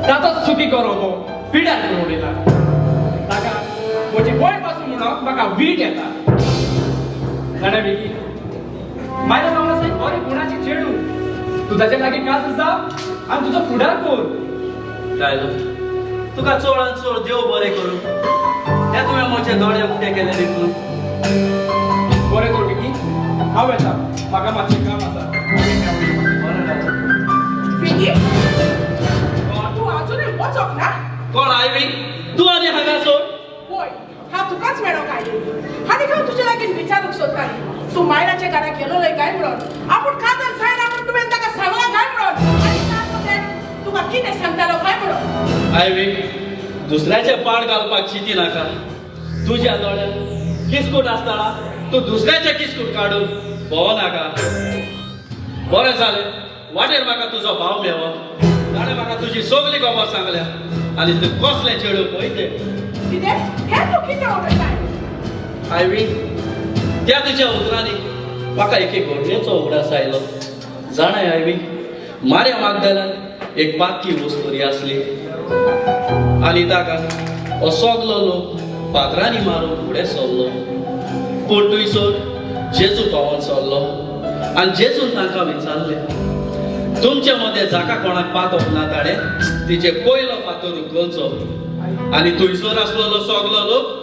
ताचो चुकी करो पिड्यार करून उडयता ताका म्हजी गोंय पासून म्हणून म्हाका वीट येता जाणा बेगी मायरा जावन आसा बरे गुणाची चेडू तू ताचे लागीं काज जा आनी तुजो फुडार कोर लायलो तुका चोळान चोळ देव बरें करूं हे तुवें म्हजे दोळे उक्ते केले देखून बरें कर बेगी हांव येता म्हाका मातशें काम आसा बरें लायलो विकी तू अजूनही वचोक ना कोण आयवी तू आनी हांगा सोड होय हा तुकाच मेळो काय आनी हांव तुजे लागीं विचारूंक सोदताली तू मायराच्या घरा गेलोय काय म्हणून आपूण खातर जायना पूण तुवें ताका सांगला काय म्हणून आनी ताच वटेन तुका कितें सांगतालो काय म्हणून आयवी दुसऱ्याचे पाड घालपाक चिती नाका तुज्या दोळ्यान किसकूट आसतना तू दुसऱ्याचे किसकूट काडून भोव नाका बरें जालें वाटेर म्हाका तुजो भाव मेळ्ळो ताणें म्हाका तुजी सगली खबर सांगल्या आनी तूं कसलें चेडूं पळय तें कितें हे तू कितें उलयताय आयवी त्या तुज्या उतरांनी म्हाका एक घडणेचो उगडास आयलो जाणाय आयवी माऱ्या मागदलान एक बाकी वस्तुरी आसली आनी ताका हो सगलो लोक पात्रांनी मारून फुडें सरलो पूण थंयसर जेजू पावोन सरलो आनी जेजून तांकां विचारलें तुमचे मदें जाका कोणाक पातोक ना ताणें तिचे पयलो पातोर उखलचो आनी थंयसर आसलेलो सगलो लोक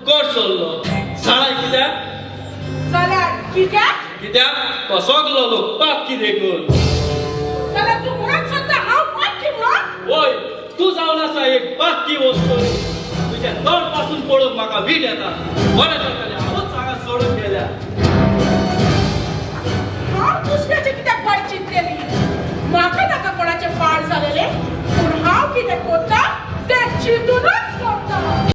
कोट सरलो जाणाय कित्याक जाल्यार कित्याक कित्याक तो सगलो लोक पातकी देखून जाल्यार तू मुळात सांगता हांव पातकी म्हणून वय तू जावन आसा एक बाकी वस्तू तुज्या तोंड पासून पळोवंक म्हाका वीट येता बरें जातालें हांवूच हांगा सोडून गेल्या हांव दुसऱ्याचे कित्याक वायट चिंतलेली म्हाका नाका कोणाचे पाड जालेले पूण हांव कितें कोत्ता तें चिंतूनच